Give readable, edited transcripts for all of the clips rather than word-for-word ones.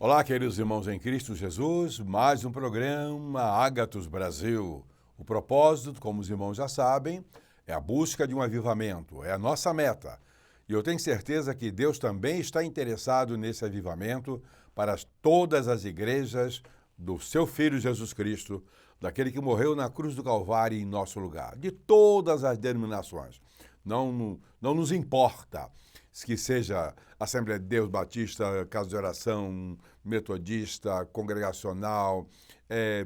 Olá, queridos irmãos em Cristo Jesus, mais um programa Ágatos Brasil. O propósito, como os irmãos já sabem, é a busca de um avivamento, é a nossa meta. E eu tenho certeza que Deus também está interessado nesse avivamento para todas as igrejas do seu Filho Jesus Cristo, daquele que morreu na cruz do Calvário em nosso lugar, de todas as denominações. Não nos importa que seja Assembleia de Deus, Batista, Casa de Oração, Metodista, Congregacional,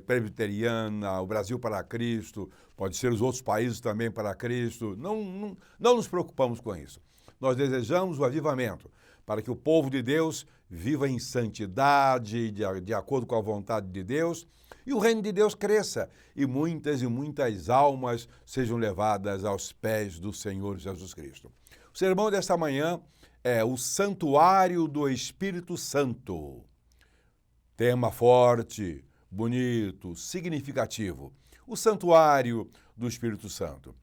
Presbiteriana, o Brasil para Cristo, pode ser os outros países também para Cristo. Não nos preocupamos com isso. Nós desejamos o avivamento para que o povo de Deus viva em santidade, de acordo com a vontade de Deus, e o reino de Deus cresça e muitas almas sejam levadas aos pés do Senhor Jesus Cristo. O sermão desta manhã é o Santuário do Espírito Santo. Tema forte, bonito, significativo. O Santuário do Espírito Santo.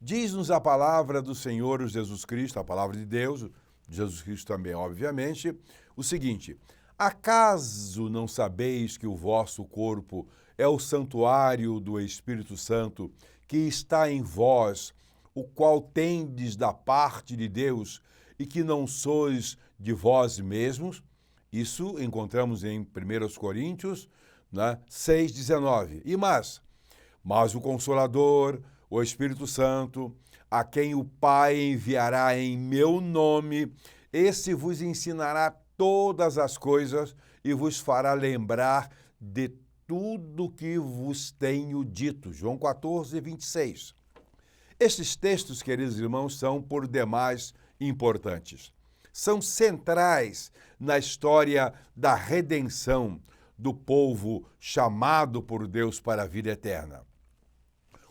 Diz-nos a palavra do Senhor Jesus Cristo, a palavra de Deus, Jesus Cristo também, obviamente, o seguinte: acaso não sabeis que o vosso corpo é o santuário do Espírito Santo que está em vós, o qual tendes da parte de Deus e que não sois de vós mesmos? Isso encontramos em 1 Coríntios 6,19. E mas o Consolador, o Espírito Santo, a quem o Pai enviará em meu nome, esse vos ensinará todas as coisas e vos fará lembrar de tudo que vos tenho dito. João 14:26. Estes textos, queridos irmãos, são por demais importantes. São centrais na história da redenção do povo chamado por Deus para a vida eterna.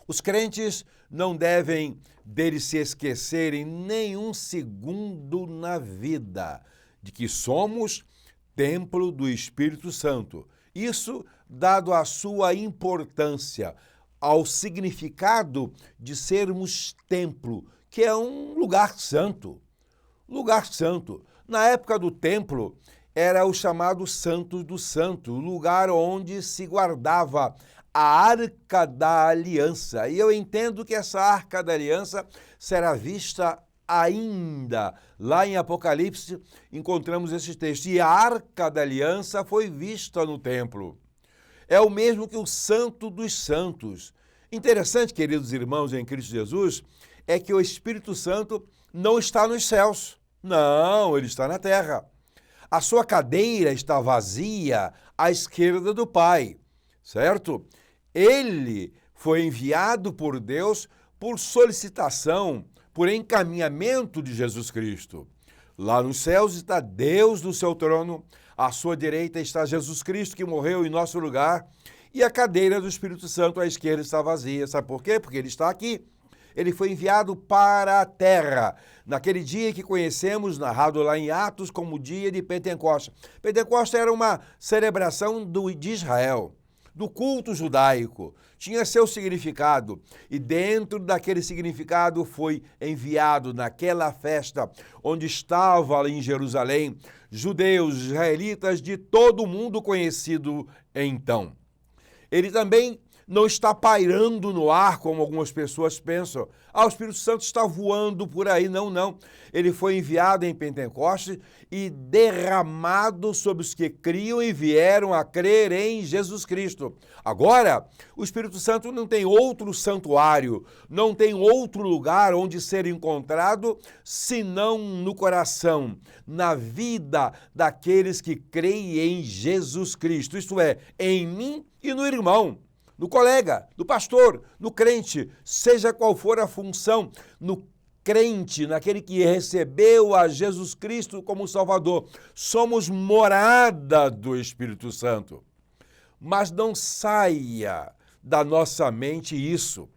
Os crentes não devem deles se esquecerem nem um segundo na vida de que somos templo do Espírito Santo. Isso dado a sua importância, ao significado de sermos templo, que é um lugar santo. Lugar santo. Na época do templo, era o chamado Santo do Santo, o lugar onde se guardava a Arca da Aliança. E eu entendo que essa Arca da Aliança será vista ainda. Lá em Apocalipse, encontramos esse texto. E a Arca da Aliança foi vista no templo. É o mesmo que o Santo dos Santos. Interessante, queridos irmãos em Cristo Jesus, é que o Espírito Santo não está nos céus. Não, ele está na terra. A sua cadeira está vazia à esquerda do Pai, certo? Ele foi enviado por Deus por solicitação, por encaminhamento de Jesus Cristo. Lá nos céus está Deus no seu trono, à sua direita está Jesus Cristo, que morreu em nosso lugar, e a cadeira do Espírito Santo à esquerda está vazia. Sabe por quê? Porque ele está aqui. Ele foi enviado para a terra, naquele dia que conhecemos, narrado lá em Atos, como o dia de Pentecostes. Pentecostes era uma celebração de Israel, do culto judaico. Tinha seu significado, e dentro daquele significado foi enviado naquela festa, onde estava ali em Jerusalém, judeus, israelitas de todo o mundo conhecido então. Ele também não está pairando no ar, como algumas pessoas pensam. O Espírito Santo está voando por aí. Não. Ele foi enviado em Pentecostes e derramado sobre os que criam e vieram a crer em Jesus Cristo. Agora, o Espírito Santo não tem outro santuário, não tem outro lugar onde ser encontrado, senão no coração, na vida daqueles que creem em Jesus Cristo. Isto é, em mim e no irmão, no colega, no pastor, no crente, seja qual for a função, no crente, naquele que recebeu a Jesus Cristo como Salvador. Somos morada do Espírito Santo. Mas não saia da nossa mente isso.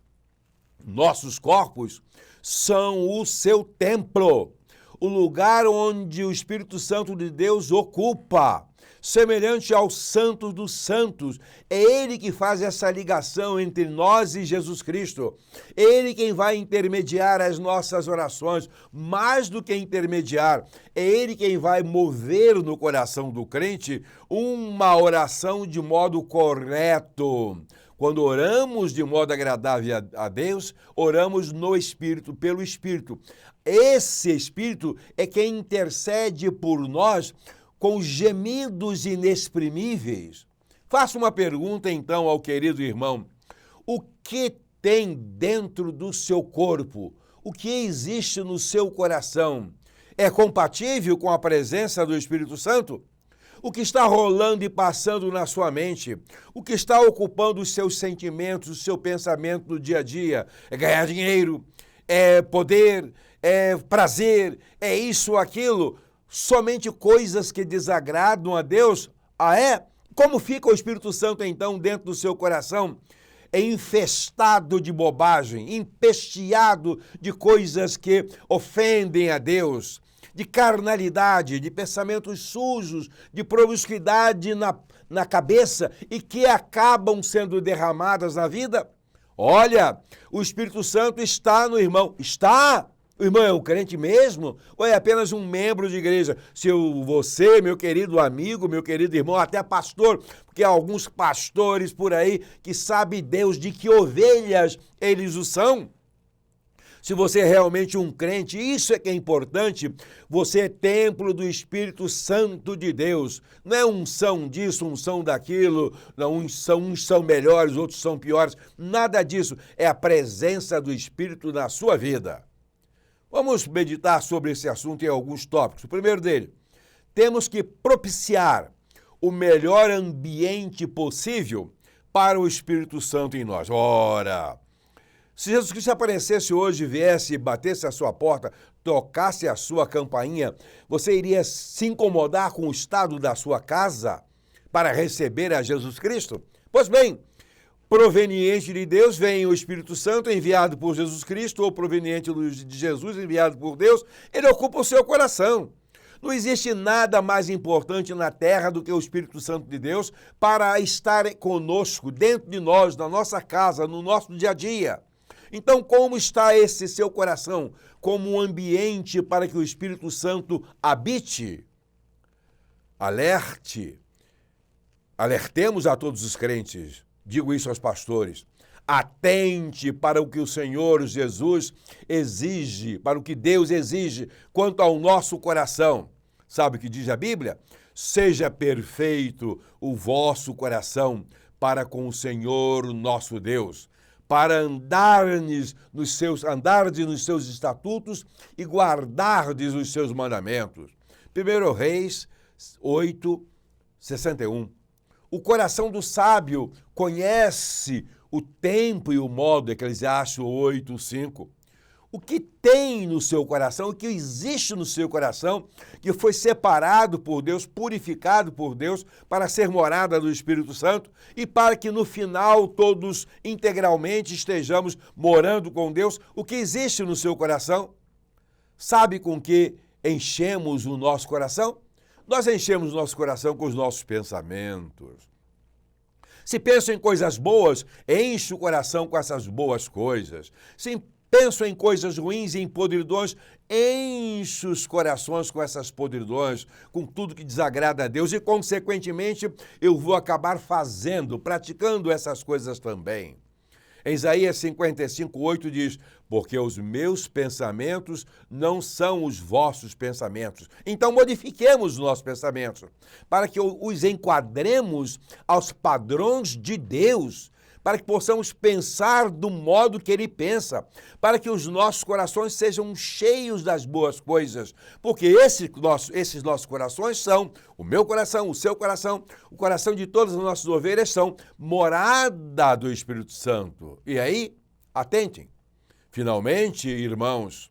Nossos corpos são o seu templo, o lugar onde o Espírito Santo de Deus ocupa. semelhante ao Santo dos Santos. É Ele que faz essa ligação entre nós e Jesus Cristo. É Ele quem vai intermediar as nossas orações. Mais do que intermediar, é Ele quem vai mover no coração do crente uma oração de modo correto. Quando oramos de modo agradável a Deus, oramos no Espírito, pelo Espírito. Esse Espírito é quem intercede por nós com gemidos inexprimíveis. Faço uma pergunta então ao querido irmão: o que tem dentro do seu corpo? O que existe no seu coração? É compatível com a presença do Espírito Santo? O que está rolando e passando na sua mente? O que está ocupando os seus sentimentos, o seu pensamento do dia a dia? É ganhar dinheiro? É poder? É prazer? É isso ou aquilo? Somente coisas que desagradam a Deus? Ah, é? Como fica o Espírito Santo, então, dentro do seu coração? É infestado de bobagem, empesteado de coisas que ofendem a Deus, de carnalidade, de pensamentos sujos, de promiscuidade na cabeça e que acabam sendo derramadas na vida? Olha, o Espírito Santo está no irmão. Está! O irmão é um crente mesmo? Ou é apenas um membro de igreja? Se você, meu querido amigo, meu querido irmão, até pastor, porque há alguns pastores por aí que sabe Deus de que ovelhas eles o são. Se você é realmente um crente, isso é que é importante, você é templo do Espírito Santo de Deus. Não é unção disso, unção daquilo, não, uns são melhores, outros são piores. Nada disso. É a presença do Espírito na sua vida. Vamos meditar sobre esse assunto em alguns tópicos. O primeiro dele, temos que propiciar o melhor ambiente possível para o Espírito Santo em nós. Ora, se Jesus Cristo aparecesse hoje, viesse, batesse a sua porta, tocasse a sua campainha, você iria se incomodar com o estado da sua casa para receber a Jesus Cristo? Pois bem, proveniente de Deus vem o Espírito Santo enviado por Jesus Cristo, ou proveniente de Jesus enviado por Deus, ele ocupa o seu coração. Não existe nada mais importante na terra do que o Espírito Santo de Deus para estar conosco, dentro de nós, na nossa casa, no nosso dia a dia. Então, como está esse seu coração? Como um ambiente para que o Espírito Santo habite? Alertemos a todos os crentes, digo isso aos pastores, atente para o que o Senhor Jesus exige, para o que Deus exige quanto ao nosso coração. Sabe o que diz a Bíblia? Seja perfeito o vosso coração para com o Senhor nosso Deus, para andardes nos seus estatutos e guardardes os seus mandamentos. 1 Reis 8:61. O coração do sábio conhece o tempo e o modo, Eclesiastes 8:5. O que tem no seu coração, o que existe no seu coração, que foi separado por Deus, purificado por Deus, para ser morada do Espírito Santo e para que no final todos integralmente estejamos morando com Deus. O que existe no seu coração? Sabe com que enchemos o nosso coração? Nós enchemos o nosso coração com os nossos pensamentos. Se penso em coisas boas, enche o coração com essas boas coisas. Se penso em coisas ruins e em podridões, enche os corações com essas podridões, com tudo que desagrada a Deus e, consequentemente, eu vou acabar praticando essas coisas também. Em Isaías 55:8 diz, porque os meus pensamentos não são os vossos pensamentos. Então modifiquemos os nossos pensamentos, para que os enquadremos aos padrões de Deus, para que possamos pensar do modo que Ele pensa, para que os nossos corações sejam cheios das boas coisas, porque esses nossos corações são, o meu coração, o seu coração, o coração de todas as nossas ovelhas são morada do Espírito Santo. E aí, atentem, finalmente, irmãos,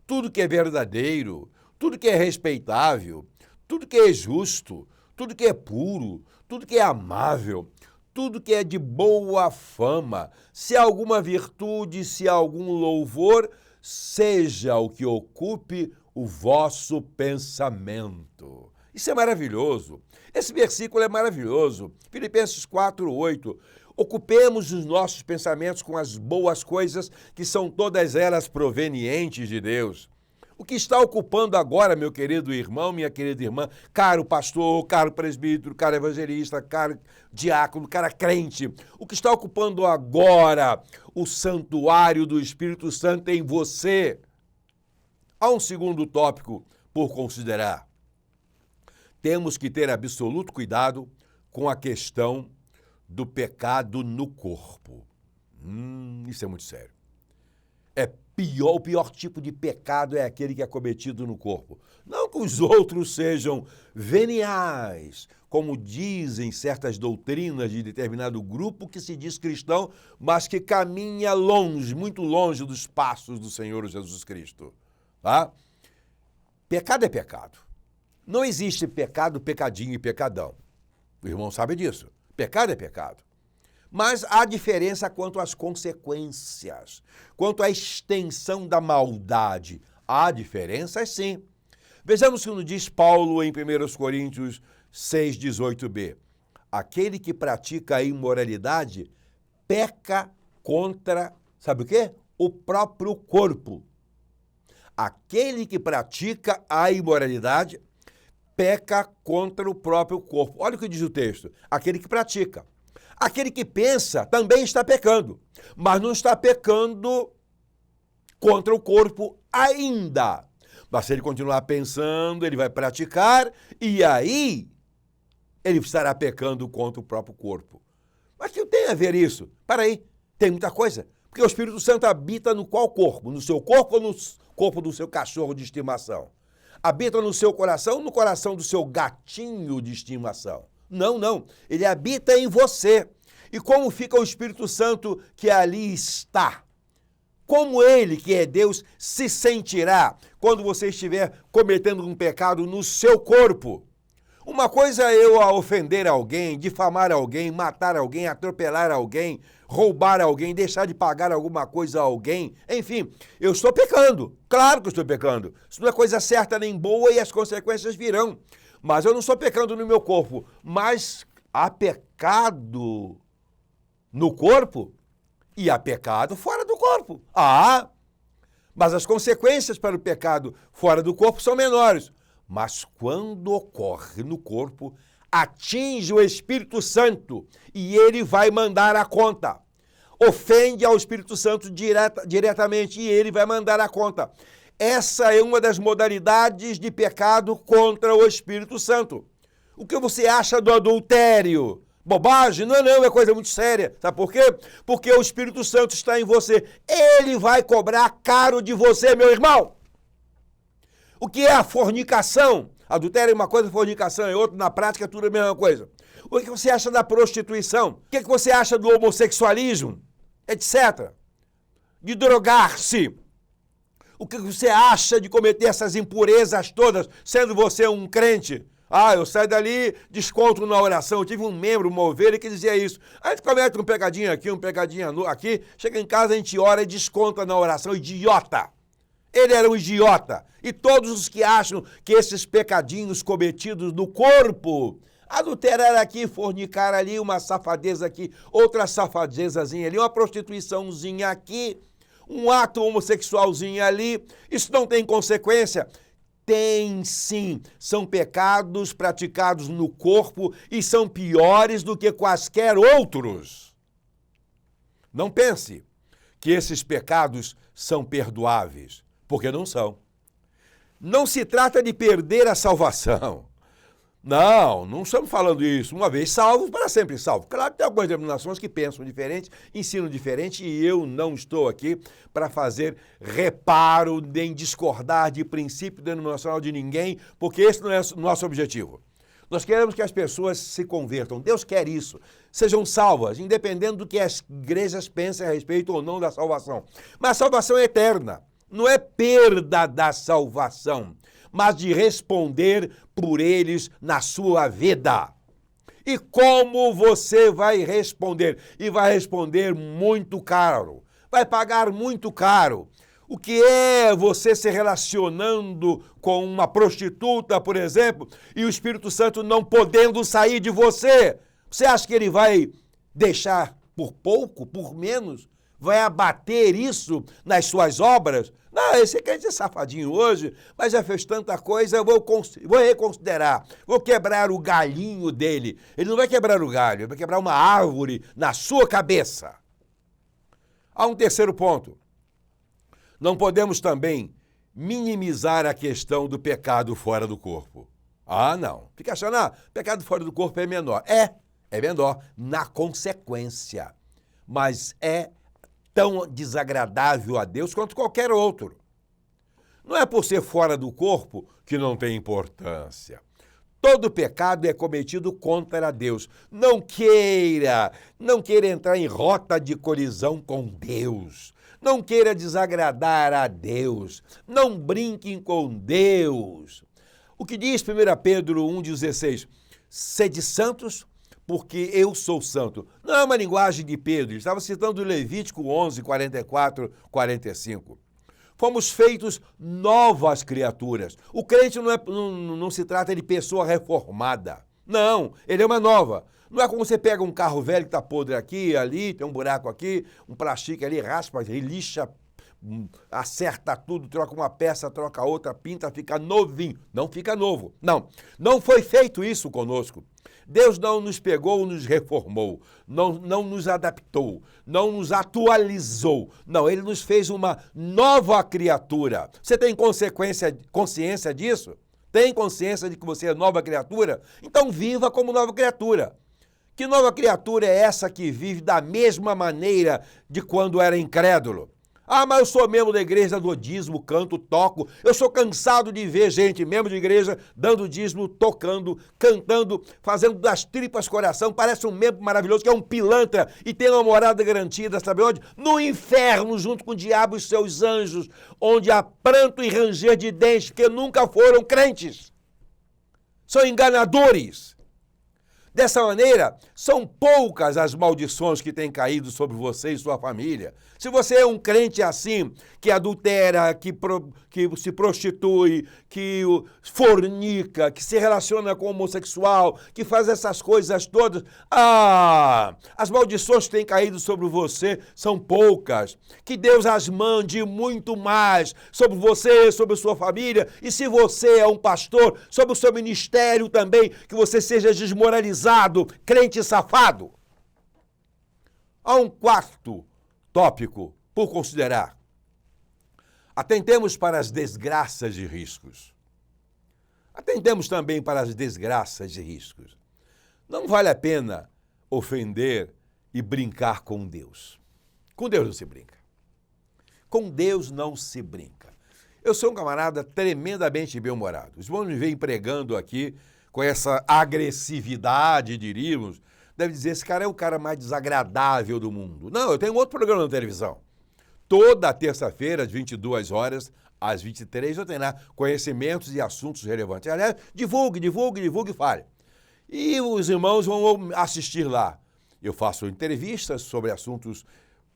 tudo que é verdadeiro, tudo que é respeitável, tudo que é justo, tudo que é puro, tudo que é amável, tudo que é de boa fama, se há alguma virtude, se há algum louvor, seja o que ocupe o vosso pensamento. Isso é maravilhoso. Esse versículo é maravilhoso. Filipenses 4:8. Ocupemos os nossos pensamentos com as boas coisas, que são todas elas provenientes de Deus. O que está ocupando agora, meu querido irmão, minha querida irmã, caro pastor, caro presbítero, caro evangelista, caro diácono, cara crente, o que está ocupando agora o santuário do Espírito Santo em você? Há um segundo tópico por considerar. Temos que ter absoluto cuidado com a questão do pecado no corpo. Isso é muito sério. O pior tipo de pecado é aquele que é cometido no corpo. Não que os outros sejam veniais, como dizem certas doutrinas de determinado grupo que se diz cristão, mas que caminha longe, muito longe dos passos do Senhor Jesus Cristo. Tá? Pecado é pecado. Não existe pecado, pecadinho e pecadão. O irmão sabe disso. Pecado é pecado. Mas há diferença quanto às consequências, quanto à extensão da maldade. Há diferenças, sim. Vejamos o que diz Paulo em 1 Coríntios 6:18b. Aquele que pratica a imoralidade peca contra, sabe o quê? O próprio corpo. Aquele que pratica a imoralidade peca contra o próprio corpo. Olha o que diz o texto. Aquele que pratica. Aquele que pensa também está pecando, mas não está pecando contra o corpo ainda. Mas se ele continuar pensando, ele vai praticar e aí ele estará pecando contra o próprio corpo. Mas o que tem a ver isso? Para aí, tem muita coisa. Porque o Espírito Santo habita no qual corpo? No seu corpo ou no corpo do seu cachorro de estimação? Habita no seu coração ou no coração do seu gatinho de estimação? Não. Ele habita em você. E como fica o Espírito Santo que ali está? Como ele, que é Deus, se sentirá quando você estiver cometendo um pecado no seu corpo? Uma coisa é eu ofender alguém, difamar alguém, matar alguém, atropelar alguém, roubar alguém, deixar de pagar alguma coisa a alguém. Enfim, eu estou pecando. Claro que eu estou pecando. Isso não é coisa certa nem boa e as consequências virão. Mas eu não estou pecando no meu corpo. Mas há pecado no corpo e há pecado fora do corpo. Mas as consequências para o pecado fora do corpo são menores. Mas quando ocorre no corpo, atinge o Espírito Santo e ele vai mandar a conta. Ofende ao Espírito Santo diretamente e ele vai mandar a conta. Essa é uma das modalidades de pecado contra o Espírito Santo. O que você acha do adultério? Bobagem? Não, é coisa muito séria. Sabe por quê? Porque o Espírito Santo está em você. Ele vai cobrar caro de você, meu irmão. O que é a fornicação? Adultério é uma coisa, fornicação é outra, na prática é tudo a mesma coisa. O que você acha da prostituição? O que você acha do homossexualismo? Etc. De drogar-se. O que você acha de cometer essas impurezas todas, sendo você um crente? Eu saio dali, desconto na oração. Eu tive um membro, uma ovelha, que dizia isso. A gente comete um pegadinho aqui, chega em casa, a gente ora e desconta na oração. Idiota! Ele era um idiota. E todos os que acham que esses pecadinhos cometidos no corpo, adulterar aqui, fornicar ali, uma safadeza aqui, outra safadezazinha ali, uma prostituiçãozinha aqui, um ato homossexualzinho ali, isso não tem consequência? Tem sim, são pecados praticados no corpo e são piores do que quaisquer outros. Não pense que esses pecados são perdoáveis, porque não são. Não se trata de perder a salvação. Não estamos falando isso. Uma vez salvo, para sempre salvo. Claro que tem algumas denominações que pensam diferente, ensinam diferente, e eu não estou aqui para fazer reparo nem discordar de princípio denominacional de ninguém, porque esse não é o nosso objetivo. Nós queremos que as pessoas se convertam. Deus quer isso. Sejam salvas, independente do que as igrejas pensem a respeito ou não da salvação. Mas a salvação é eterna. Não é perda da salvação, mas de responder por eles na sua vida. E como você vai responder? E vai responder muito caro. Vai pagar muito caro. O que é você se relacionando com uma prostituta, por exemplo, e o Espírito Santo não podendo sair de você? Você acha que ele vai deixar por pouco, por menos? Vai abater isso nas suas obras? Não, esse crente é safadinho hoje, mas já fez tanta coisa, eu vou reconsiderar, vou quebrar o galhinho dele. Ele não vai quebrar o galho, ele vai quebrar uma árvore na sua cabeça. Há um terceiro ponto. Não podemos também minimizar a questão do pecado fora do corpo. Ah, não. Fica achando, pecado fora do corpo é menor. É menor na consequência, mas é tão desagradável a Deus quanto qualquer outro. Não é por ser fora do corpo que não tem importância. Todo pecado é cometido contra Deus. Não queira entrar em rota de colisão com Deus. Não queira desagradar a Deus. Não brinquem com Deus. O que diz 1 Pedro 1,16? Sede santos, porque eu sou santo. Não é uma linguagem de Pedro. Ele estava citando Levítico 11, 44, 45. Fomos feitos novas criaturas. O crente não se trata de pessoa reformada. Não, ele é uma nova. Não é como você pega um carro velho que está podre aqui, ali, tem um buraco aqui, um plastique ali, raspa, lixa, acerta tudo, troca uma peça, troca outra, pinta, fica novinho. Não fica novo. Não foi feito isso conosco. Deus não nos pegou, nos reformou, não nos adaptou, não nos atualizou. Não, Ele nos fez uma nova criatura. Você tem consciência disso? Tem consciência de que você é nova criatura? Então viva como nova criatura. Que nova criatura é essa que vive da mesma maneira de quando era incrédulo? Mas eu sou membro da igreja, dou dízimo, canto, toco. Eu sou cansado de ver gente, membro de igreja, dando dízimo, tocando, cantando, fazendo das tripas coração. Parece um membro maravilhoso, que é um pilantra e tem uma morada garantida, sabe onde? No inferno, junto com o diabo e seus anjos, onde há pranto e ranger de dentes, porque nunca foram crentes. São enganadores. Dessa maneira, são poucas as maldições que têm caído sobre você e sua família. Se você é um crente assim, que adultera, que se prostitui, que fornica, que se relaciona com o homossexual, que faz essas coisas todas, as maldições que têm caído sobre você são poucas. Que Deus as mande muito mais sobre você, sobre a sua família, e se você é um pastor, sobre o seu ministério também, que você seja desmoralizado, crente safado. Há um quarto tópico por considerar. Atentemos para as desgraças e riscos. Atentemos também para as desgraças e riscos. Não vale a pena ofender e brincar com Deus. Com Deus não se brinca. Com Deus não se brinca. Eu sou um camarada tremendamente bem-humorado. Os irmãos me veem pregando aqui com essa agressividade, diríamos. Deve dizer, esse cara é o cara mais desagradável do mundo. Não, eu tenho outro programa na televisão. Toda terça-feira, às 22 horas, às 23, eu tenho lá conhecimentos e assuntos relevantes. Aliás, divulgue e fale. E os irmãos vão assistir lá. Eu faço entrevistas sobre assuntos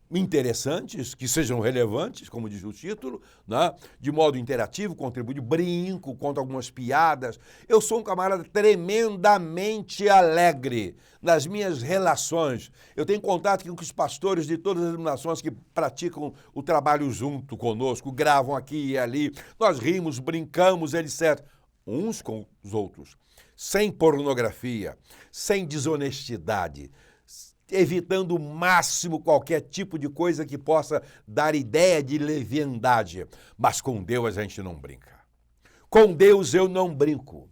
interessantes, que sejam relevantes, como diz o título, né? De modo interativo, contribuo, brinco, conto algumas piadas. Eu sou um camarada tremendamente alegre nas minhas relações. Eu tenho contato com os pastores de todas as denominações que praticam o trabalho junto conosco, gravam aqui e ali. Nós rimos, brincamos, etc. Uns com os outros, sem pornografia, sem desonestidade, evitando o máximo qualquer tipo de coisa que possa dar ideia de leviandade. Mas com Deus a gente não brinca. Com Deus eu não brinco.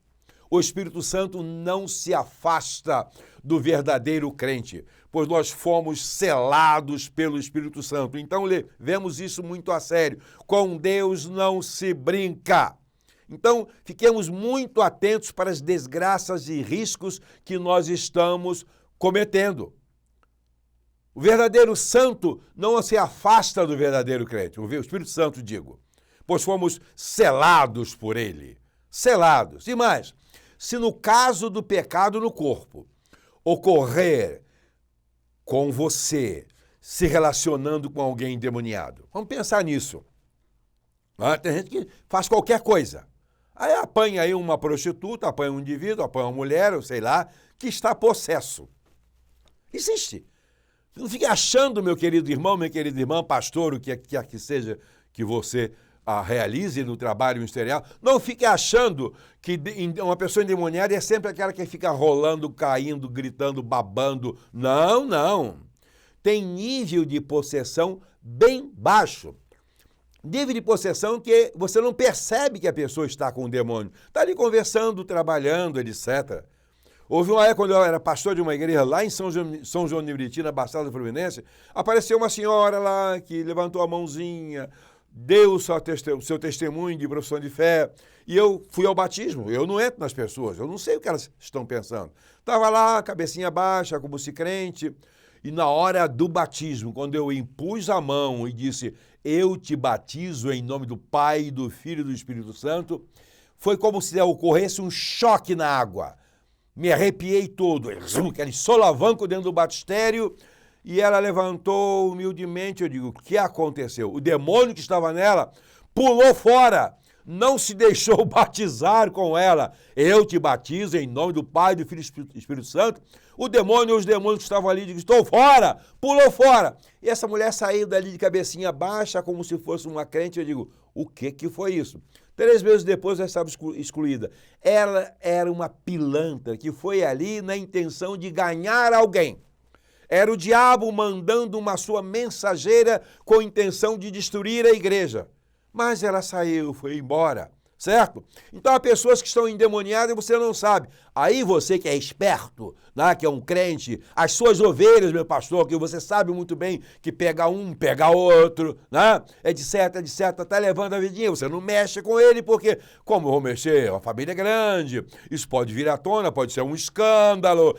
O Espírito Santo não se afasta do verdadeiro crente, pois nós fomos selados pelo Espírito Santo. Então levemos isso muito a sério. Com Deus não se brinca. Então, fiquemos muito atentos para as desgraças e riscos que nós estamos cometendo. O verdadeiro santo não se afasta do verdadeiro crente, o Espírito Santo, digo, pois fomos selados por ele. Selados. E mais, se no caso do pecado no corpo ocorrer com você se relacionando com alguém endemoniado, vamos pensar nisso. Tem gente que faz qualquer coisa. Aí apanha aí uma prostituta, apanha um indivíduo, apanha uma mulher, eu sei lá, que está possesso. Existe. Não fique achando, meu querido irmão, minha querida irmã, pastor, o que quer que seja que você realize no trabalho ministerial, não fique achando que uma pessoa endemoniada é sempre aquela que fica rolando, caindo, gritando, babando. Não, não. Tem nível de possessão bem baixo. Nível de possessão que você não percebe que a pessoa está com o demônio. Está ali conversando, trabalhando, etc. Houve uma época, quando eu era pastor de uma igreja lá em São João de Meriti, na Baixada Fluminense, apareceu uma senhora lá que levantou a mãozinha, deu o seu testemunho de profissão de fé, e eu fui ao batismo. Eu não entro nas pessoas, eu não sei o que elas estão pensando. Estava lá, cabecinha baixa, como se crente, e na hora do batismo, quando eu impus a mão e disse, eu te batizo em nome do Pai, do Filho e do Espírito Santo, foi como se ocorresse um choque na água. Me arrepiei todo, aquele solavanco dentro do batistério, e ela levantou humildemente. Eu digo, o que aconteceu? O demônio que estava nela pulou fora, não se deixou batizar com ela. Eu te batizo em nome do Pai, do Filho e do Espírito Santo. O demônio e os demônios que estavam ali, eu digo, estou fora, pulou fora. E essa mulher saiu dali de cabecinha baixa, como se fosse uma crente. Eu digo, o que foi isso? 3 meses depois ela estava excluída. Ela era uma pilantra que foi ali na intenção de ganhar alguém. Era o diabo mandando uma sua mensageira com a intenção de destruir a igreja. Mas ela saiu, foi embora, certo? Então há pessoas que estão endemoniadas e você não sabe. Aí você que é esperto, né, que é um crente, as suas ovelhas, meu pastor, que você sabe muito bem que pega um, pega outro, né? Etc, tá levando a vidinha. Você não mexe com ele porque, como eu vou mexer? A família é grande, isso pode vir à tona, pode ser um escândalo.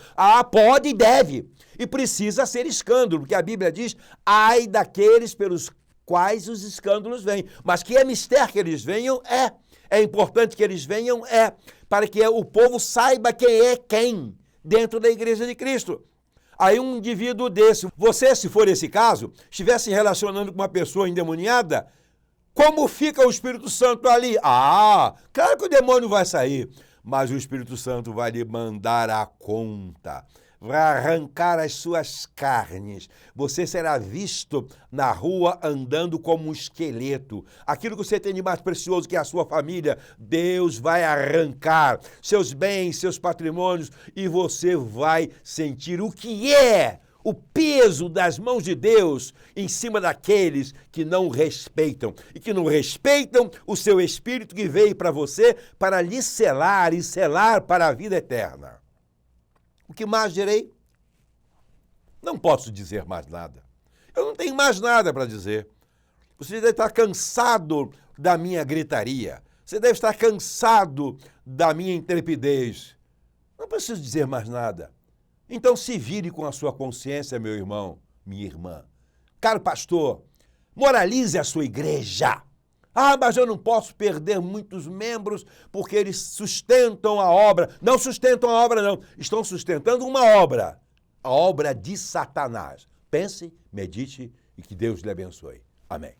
Pode e deve. E precisa ser escândalo, porque a Bíblia diz, ai daqueles pelos quais os escândalos vêm. Mas que é mistério que eles venham, é importante que eles venham, para que o povo saiba quem é quem dentro da igreja de Cristo. Aí um indivíduo desse, você, se for esse caso, estivesse relacionando com uma pessoa endemoniada, como fica o Espírito Santo ali? Claro que o demônio vai sair, mas o Espírito Santo vai lhe mandar a conta. Vai arrancar as suas carnes. Você será visto na rua andando como um esqueleto. Aquilo que você tem de mais precioso, que é a sua família, Deus vai arrancar seus bens, seus patrimônios, e você vai sentir o que é o peso das mãos de Deus em cima daqueles que não respeitam e que não respeitam o seu Espírito que veio para você para lhe selar e selar para a vida eterna. O que mais direi? Não posso dizer mais nada. Eu não tenho mais nada para dizer. Você deve estar cansado da minha gritaria. Você deve estar cansado da minha intrepidez. Não preciso dizer mais nada. Então se vire com a sua consciência, meu irmão, minha irmã. Caro pastor, moralize a sua igreja. Mas eu não posso perder muitos membros porque eles sustentam a obra. Não sustentam a obra, não. Estão sustentando uma obra. A obra de Satanás. Pense, medite e que Deus lhe abençoe. Amém.